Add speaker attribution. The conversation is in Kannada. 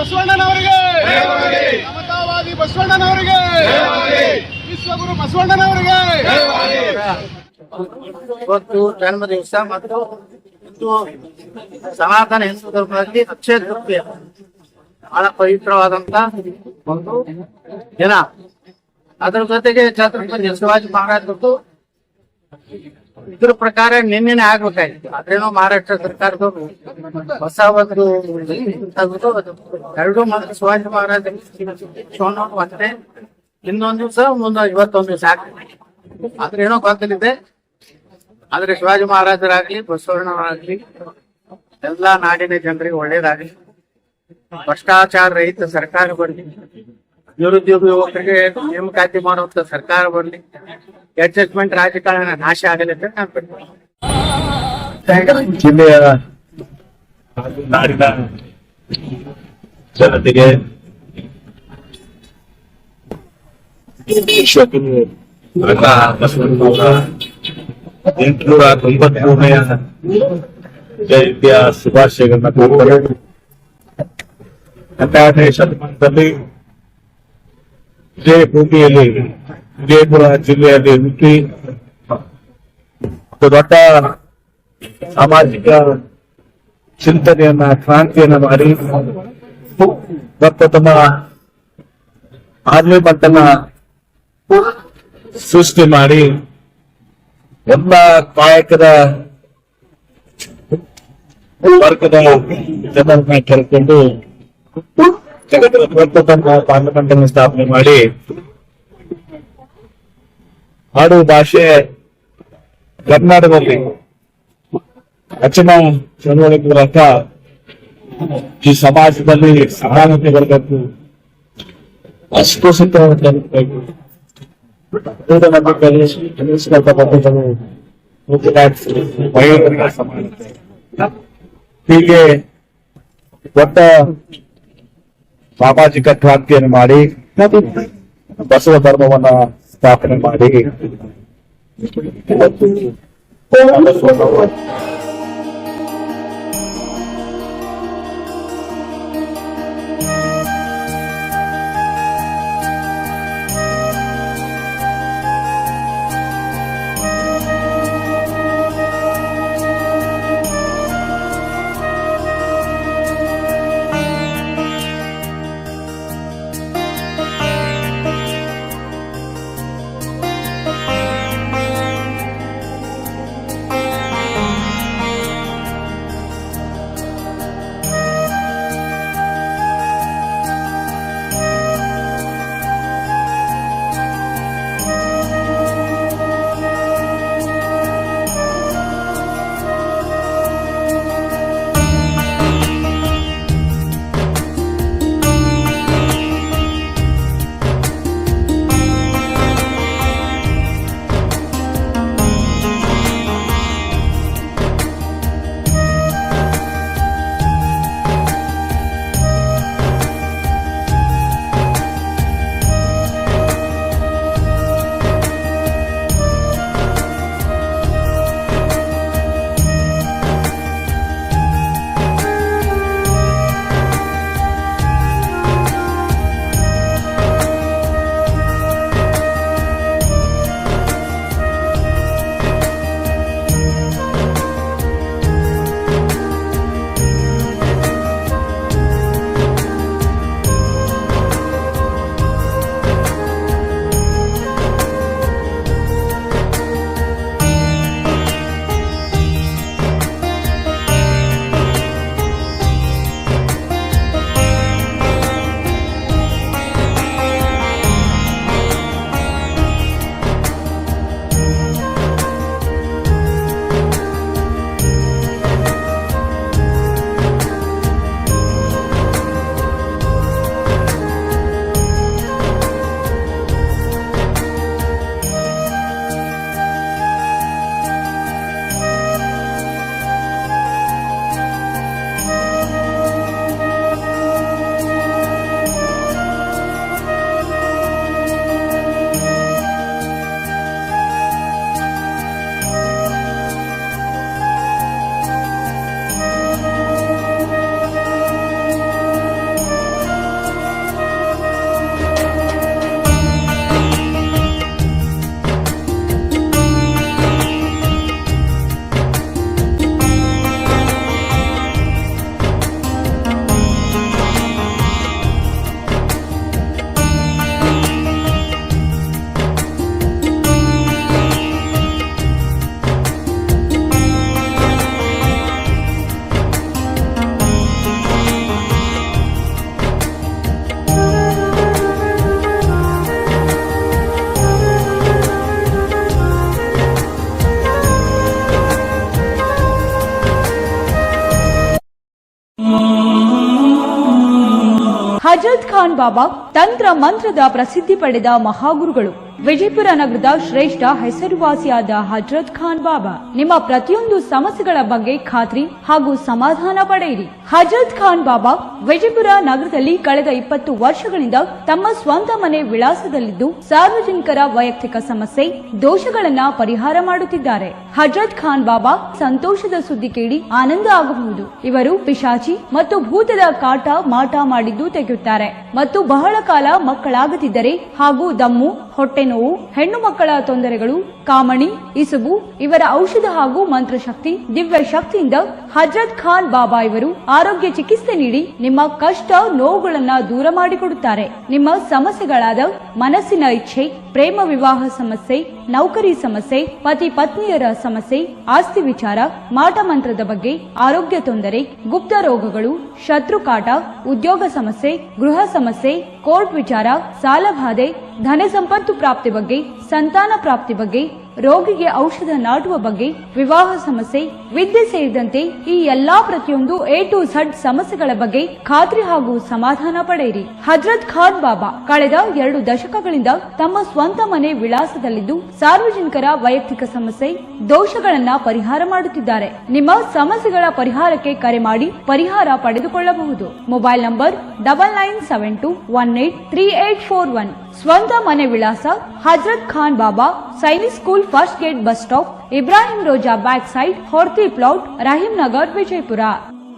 Speaker 1: ಬಸವಣ್ಣನವರಿಗೆ, ಸಮತಾವಾದಿ ಬಸವಣ್ಣನವರಿಗೆ, ವಿಶ್ವಗುರು ಬಸವಣ್ಣನವರಿಗೆ.
Speaker 2: ಇವತ್ತು ಜನ್ಮ ದಿವಸ ಮತ್ತು ಹಿಂದೂ ಸನಾತನ ಹಿಂದೂ ಧರ್ಮದಲ್ಲಿ ಅಕ್ಷಯ ತೃತೀಯ ಬಹಳ ಪವಿತ್ರವಾದಂತ ಒಂದು ದಿನ. ಅದರ ಜೊತೆಗೆ ಛತ್ರಪತಿ ಶಿವಾಜಿ ಮಹಾರಾಜರದ್ದು ಇದ್ರ ಪ್ರಕಾರ ನಿನ್ನೆ ಆಗ್ಬೇಕಾಗಿತ್ತು. ಆದ್ರೇನೋ ಮಹಾರಾಷ್ಟ್ರ ಸರ್ಕಾರದವರು ಹೊಸ ಒಂದು ಎರಡು ಶಿವಾಜಿ ಮಹಾರಾಜ ಮತ್ತೆ ಇನ್ನೊಂದು ದಿವಸ ಇವತ್ತೊಂದು ದಿವಸ ಆಗ್ತದೆ. ಆದ್ರೇನೋ ಗೊಂದಲಿದೆ. ಆದ್ರೆ ಶಿವಾಜಿ ಮಹಾರಾಜರಾಗ್ಲಿ ಬಸವಣ್ಣವರಾಗ್ಲಿ ಎಲ್ಲಾ ನಾಡಿನ ಜನರಿಗೆ ಒಳ್ಳೇದಾಗ್ಲಿ, ಭ್ರಷ್ಟಾಚಾರ ರಹಿತ ಸರ್ಕಾರ ಬರ್ಲಿ, ನಿರುದ್ಯೋಗ ಯುವಕರಿಗೆ ನೇಮಕಾತಿ ಮಾಡುವಂತ ಸರ್ಕಾರ ಬರ್ಲಿ, ಅಡ್ಜಸ್ಟ್ಮೆಂಟ್ ರಾಜಕಾರಣ ನಾಶ ಆಗಲಿ ಅಂತ ನಾನು
Speaker 3: ಜಿಲ್ಲೆಯ ನಾಡಿನ ಜನತೆಗೆ ಬಸವಣ್ಣನವರ 893ನೇ ಜಯಂತಿಯ ಶುಭಾಶಯಗಳನ್ನ ಕೋರ್ತಾರೆ. 12ನೇ ಶತಮಾನದಲ್ಲಿ ಇದೇ ಭೂಮಿಯಲ್ಲಿ ವಿಜಯಪುರ ಜಿಲ್ಲೆಯಲ್ಲಿ ಹುಟ್ಟಿ ದೊಡ್ಡ ಸಾಮಾಜಿಕ ಚಿಂತನೆಯನ್ನ ಕ್ರಾಂತಿಯನ್ನ ಮಾಡಿ ಮತ್ತು ತಮ್ಮ ಆರ್ಮಿ ಮಟ್ಟನ ಸೃಷ್ಟಿ ಮಾಡಿ ಎಲ್ಲ ಕಾಯಕದ ವರ್ಗದ ಜನರನ್ನ ಕರೆದುಕೊಂಡು ಪಾರ್ಲಿಮೆಂಟ್ ಅನ್ನು ಸ್ಥಾಪನೆ ಮಾಡಿ ಆಡು ಭಾಷೆ ಕರ್ನಾಟಕದಲ್ಲಿ ರಚನಾ ಚಳವಳಿ ಮೂಲಕ ಈ ಸಮಾಜದಲ್ಲಿ ಸಮಾನತೆ ಬರಬೇಕು, ಅಸ್ಪೃಶ್ಯತೆಯನ್ನು ತರಬೇಕು, ವಯೋವರ್ಗ ಸಮಾನತೆ, ಹೀಗೆ ದೊಡ್ಡ ಸಾಮಾಜಿಕ ಕ್ರಾಂತಿಯನ್ನು ಮಾಡಿ ಬಸವ ಧರ್ಮವನ್ನ ಸ್ಥಾಪನೆ ಮಾಡಿ
Speaker 4: ಹಜರತ್ ಖಾನ್ ಬಾಬಾ ತಂತ್ರ ಮಂತ್ರದ ಪ್ರಸಿದ್ಧಿ ಪಡೆದ ಮಹಾಗುರುಗಳು. ವಿಜಯಪುರ ನಗರದ ಶ್ರೇಷ್ಠ ಹೆಸರುವಾಸಿಯಾದ ಹಜರತ್ ಖಾನ್ ಬಾಬಾ ನಿಮ್ಮ ಪ್ರತಿಯೊಂದು ಸಮಸ್ಯೆಗಳ ಬಗ್ಗೆ ಖಾತ್ರಿ ಹಾಗೂ ಸಮಾಧಾನ ಪಡೆಯಿರಿ. ಹಜರತ್ ಖಾನ್ ಬಾಬಾ ವಿಜಯಪುರ ನಗರದಲ್ಲಿ ಕಳೆದ 20 ವರ್ಷಗಳಿಂದ ತಮ್ಮ ಸ್ವಂತ ಮನೆ ವಿಳಾಸದಲ್ಲಿದ್ದು ಸಾರ್ವಜನಿಕರ ವೈಯಕ್ತಿಕ ಸಮಸ್ಯೆ ದೋಷಗಳನ್ನ ಪರಿಹಾರ ಮಾಡುತ್ತಿದ್ದಾರೆ. ಹಜರತ್ ಖಾನ್ ಬಾಬಾ ಸಂತೋಷದ ಸುದ್ದಿ ಕೇಳಿ ಆನಂದ ಆಗಬಹುದು. ಇವರು ಪಿಶಾಚಿ ಮತ್ತು ಭೂತದ ಕಾಟ ಮಾಟ ಮಾಡಿದ್ದು ತೆಗೆಯುತ್ತಾರೆ ಮತ್ತು ಬಹಳ ಕಾಲ ಮಕ್ಕಳಾಗದಿದ್ದರೆ ಹಾಗೂ ದಮ್ಮು, ಹೊಟ್ಟೆ ನೋವು, ಹೆಣ್ಣು ಮಕ್ಕಳ ತೊಂದರೆಗಳು, ಕಾಮಣಿ, ಇಸುಬು ಇವರ ಔಷಧ ಹಾಗೂ ಮಂತ್ರಶಕ್ತಿ, ದಿವ್ಯ ಶಕ್ತಿಯಿಂದ ಹಜರತ್ ಖಾನ್ ಬಾಬಾ ಇವರು ಆರೋಗ್ಯ ಚಿಕಿತ್ಸೆ ನೀಡಿ ನಿಮ್ಮ ಕಷ್ಟ ನೋವುಗಳನ್ನ ದೂರ ಮಾಡಿಕೊಡುತ್ತಾರೆ. ನಿಮ್ಮ ಸಮಸ್ಯೆಗಳಾದ ಮನಸ್ಸಿನ ಇಚ್ಛೆ, ಪ್ರೇಮ ವಿವಾಹ ಸಮಸ್ಯೆ, ನೌಕರಿ ಸಮಸ್ಯೆ, ಪತಿ ಪತ್ನಿಯರ ಸಮಸ್ಯೆ, ಆಸ್ತಿ ವಿಚಾರ, ಮಾಟ ಮಂತ್ರದ ಬಗ್ಗೆ, ಆರೋಗ್ಯ ತೊಂದರೆ, ಗುಪ್ತ ರೋಗಗಳು, ಶತ್ರುಕಾಟ, ಉದ್ಯೋಗ ಸಮಸ್ಯೆ, ಗೃಹ ಸಮಸ್ಯೆ, ಕೋರ್ಟ್ ವಿಚಾರ, ಸಾಲಬಾಧೆ, ಧನ ಸಂಪತ್ತು ಪ್ರಾಪ್ತಿ ಬಗ್ಗೆ, ಸಂತಾನ ಪ್ರಾಪ್ತಿ ಬಗ್ಗೆ, ರೋಗಿಗೆ ಔಷಧ ನಾಟುವ ಬಗ್ಗೆ, ವಿವಾಹ ಸಮಸ್ಯೆ, ವಿದ್ಯೆ ಸೇರಿದಂತೆ ಈ ಎಲ್ಲಾ ಪ್ರತಿಯೊಂದು A to Z ಸಮಸ್ಯೆಗಳ ಬಗ್ಗೆ ಖಾತ್ರಿ ಹಾಗೂ ಸಮಾಧಾನ ಪಡೆಯಿರಿ. ಹಜರತ್ ಖಾನ್ ಬಾಬಾ ಕಳೆದ 2 ದಶಕಗಳಿಂದ ತಮ್ಮ ಸ್ವಂತ ಮನೆ ವಿಳಾಸದಲ್ಲಿದ್ದು ಸಾರ್ವಜನಿಕರ ವೈಯಕ್ತಿಕ ಸಮಸ್ಯೆ ದೋಷಗಳನ್ನ ಪರಿಹಾರ ಮಾಡುತ್ತಿದ್ದಾರೆ. ನಿಮ್ಮ ಸಮಸ್ಯೆಗಳ ಪರಿಹಾರಕ್ಕೆ ಕರೆ ಮಾಡಿ ಪರಿಹಾರ ಪಡೆದುಕೊಳ್ಳಬಹುದು. Mobile number 9972183841. ಸ್ವಂತ ಮನೆ ವಿಳಾಸ Hazrat Khan Baba, Sainik school, first gate, bus stop, Ibrahim Roza back side, Horti plot, Rahim Nagar, Vijayapura.